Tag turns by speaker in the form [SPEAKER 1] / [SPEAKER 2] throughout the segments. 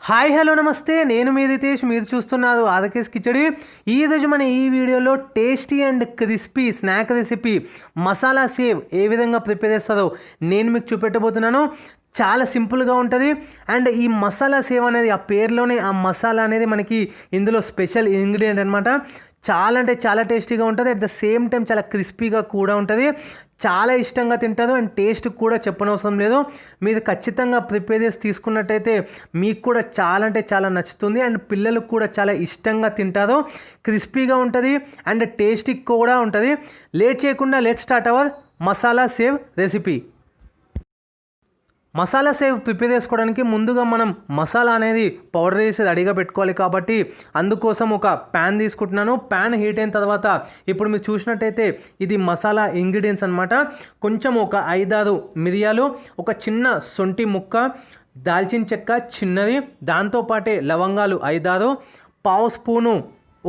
[SPEAKER 1] Hi hello నమస్తే, నేను మీ రితేష్. మీరు చూస్తున్నారు ఆదకేస్ కిచడి. ఈరోజు మన ఈ వీడియోలో tasty and crispy snack recipe masala sev ఏ విధంగా ప్రిపేర్ చేస్తారో నేను మీకు చూపెట్టబోతున్నాను. చాలా సింపుల్గా ఉంటుంది. అండ్ ఈ మసాలా సేవ్ అనేది ఆ పేరులోనే ఆ మసాలా అనేది మనకి ఇందులో స్పెషల్ ఇంగ్రీడియంట్ అనమాట. చాలా అంటే చాలా టేస్టీగా ఉంటుంది. అట్ ద సేమ్ టైం చాలా క్రిస్పీగా కూడా ఉంటుంది. చాలా ఇష్టంగా తింటారు. అండ్ టేస్ట్ కూడా చెప్పనవసరం లేదు. మీరు ఖచ్చితంగా ప్రిపేర్ చేసి తీసుకున్నట్టయితే మీకు కూడా చాలా అంటే చాలా నచ్చుతుంది. అండ్ పిల్లలకు కూడా చాలా ఇష్టంగా తింటారు. క్రిస్పీగా ఉంటుంది అండ్ టేస్టీ కూడా ఉంటుంది. లేట్ చేయకుండా let's start our masala save recipe. Masala save prepare చేసుకోవడానికి ముందుగా మనం మసాలా అనేది పౌడర్ చేసి రెడీగా పెట్టుకోవాలి. కాబట్టి అందుకోసం ఒక ప్యాన్ తీసుకుంటున్నాను. ప్యాన్ హీట్ అయిన తర్వాత ఇప్పుడు మీరు చూసినట్టయితే ఇది మసాలా ఇంగ్రీడియంట్స్ అనమాట. కొంచెం ఒక 5-6 మిరియాలు, ఒక చిన్న శొంఠి ముక్క, దాల్చిన చెక్క చిన్నది, దాంతోపాటే లవంగాలు 5-6, పావు స్పూను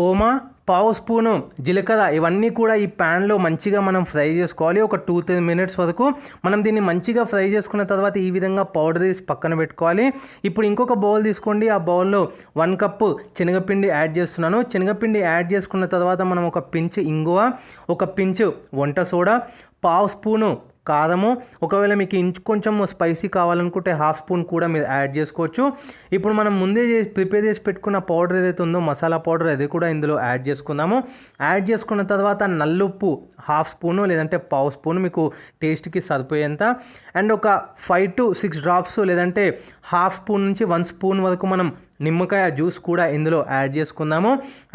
[SPEAKER 1] ఓమా, పావు స్పూను జీలకర్ర, ఇవన్నీ కూడా ఈ ప్యాన్లో మంచిగా మనం ఫ్రై చేసుకోవాలి. ఒక 2-3 మినిట్స్ వరకు మనం దీన్ని మంచిగా ఫ్రై చేసుకున్న తర్వాత ఈ విధంగా పౌడర్ వేసి పక్కన పెట్టుకోవాలి. ఇప్పుడు ఇంకొక బౌల్ తీసుకోండి. ఆ బౌల్లో 1 కప్పు శనగపిండి యాడ్ చేస్తున్నాను. శనగపిండి యాడ్ చేసుకున్న తర్వాత మనం ఒక పించ్ ఇంగువ, ఒక పించ్ వంట సోడా, పావు స్పూను కారము, ఒకవేళ మీకు ఇంకొంచెం స్పైసీ కావాలనుకుంటే 1/2 స్పూన్ కూడా మీరు యాడ్ చేసుకోవచ్చు. ఇప్పుడు మనం ముందే ప్రిపేర్ చేసి పెట్టుకున్న పౌడర్ ఏదైతే ఉందో మసాలా పౌడర్, అది కూడా ఇందులో యాడ్ చేసుకుందాము. యాడ్ చేసుకున్న తర్వాత నల్లుప్పు 1/2 స్పూను లేదంటే పావు స్పూను మీకు టేస్ట్కి సరిపోయేంత, అండ్ ఒక 5 to 6 డ్రాప్స్ లేదంటే 1/2 స్పూన్ నుంచి 1 స్పూన్ వరకు మనం నిమ్మకాయ జ్యూస్ కూడా ఇందులో యాడ్ చేసుకుందాము.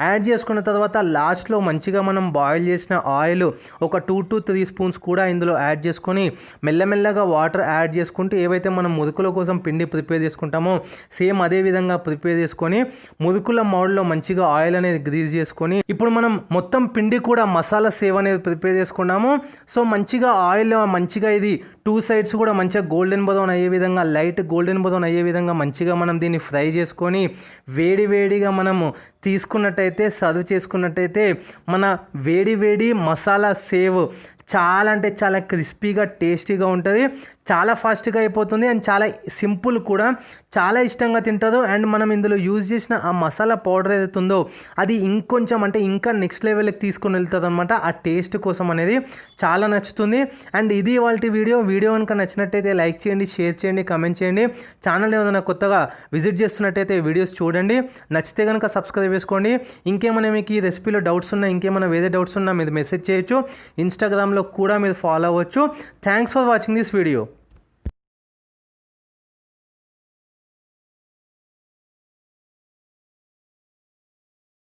[SPEAKER 1] యాడ్ చేసుకున్న తర్వాత లాస్ట్లో మంచిగా మనం బాయిల్ చేసిన ఆయిల్ ఒక 2 to 3 స్పూన్స్ కూడా ఇందులో యాడ్ చేసుకొని మెల్లమెల్లగా వాటర్ యాడ్ చేసుకుంటూ ఏవైతే మనం మురుకుల కోసం పిండి ప్రిపేర్ చేసుకుంటామో సేమ్ అదే విధంగా ప్రిపేర్ చేసుకొని మురుకుల మౌడ్లో మంచిగా ఆయిల్ అనేది గ్రీజ్ చేసుకొని ఇప్పుడు మనం మొత్తం పిండి కూడా మసాలా సేవ్ అనేది ప్రిపేర్ చేసుకున్నాము. సో మంచిగా ఆయిల్ మంచిగా ఇది 2 సైడ్స్ కూడా మంచిగా గోల్డెన్ బ్రౌన్ అయ్యే విధంగా, లైట్ గోల్డెన్ బ్రౌన్ అయ్యే విధంగా మంచిగా మనం దీన్ని ఫ్రై చేసుకొని వేడి వేడిగా మనము తీసుకున్నట్టయితే, సర్వ్ చేసుకున్నట్టయితే మన వేడి వేడి మసాలా సేవ్ చాలా అంటే చాలా క్రిస్పీగా టేస్టీగా ఉంటుంది. చాలా ఫాస్ట్గా అయిపోతుంది అండ్ చాలా సింపుల్ కూడా. చాలా ఇష్టంగా తింటారు. అండ్ మనం ఇందులో యూజ్ చేసిన ఆ మసాలా పౌడర్ ఏదైతే ఉందో అది ఇంకొంచెం అంటే ఇంకా నెక్స్ట్ లెవెల్కి తీసుకొని వెళ్తుంది అనమాట. ఆ టేస్ట్ కోసం అనేది చాలా నచ్చుతుంది. అండ్ ఇది ఇవాల్టి వీడియో కనుక నచ్చినట్టయితే లైక్ చేయండి, షేర్ చేయండి, కామెంట్ చేయండి. ఛానల్ ఏదైనా కొత్తగా విజిట్ చేస్తున్నట్టయితే వీడియోస్ చూడండి. నచ్చితే కనుక సబ్స్క్రైబ్ చేసుకోండి. ఇంకేమైనా మీకు ఈ రెసిపీలో డౌట్స్ ఉన్నా, ఇంకేమైనా వేరే డౌట్స్ ఉన్నా మీరు మెసేజ్ చేయొచ్చు. ఇన్స్టాగ్రామ్లో కూడా మీరు ఫాలో అవ్వచ్చు. Thanks for watching this video.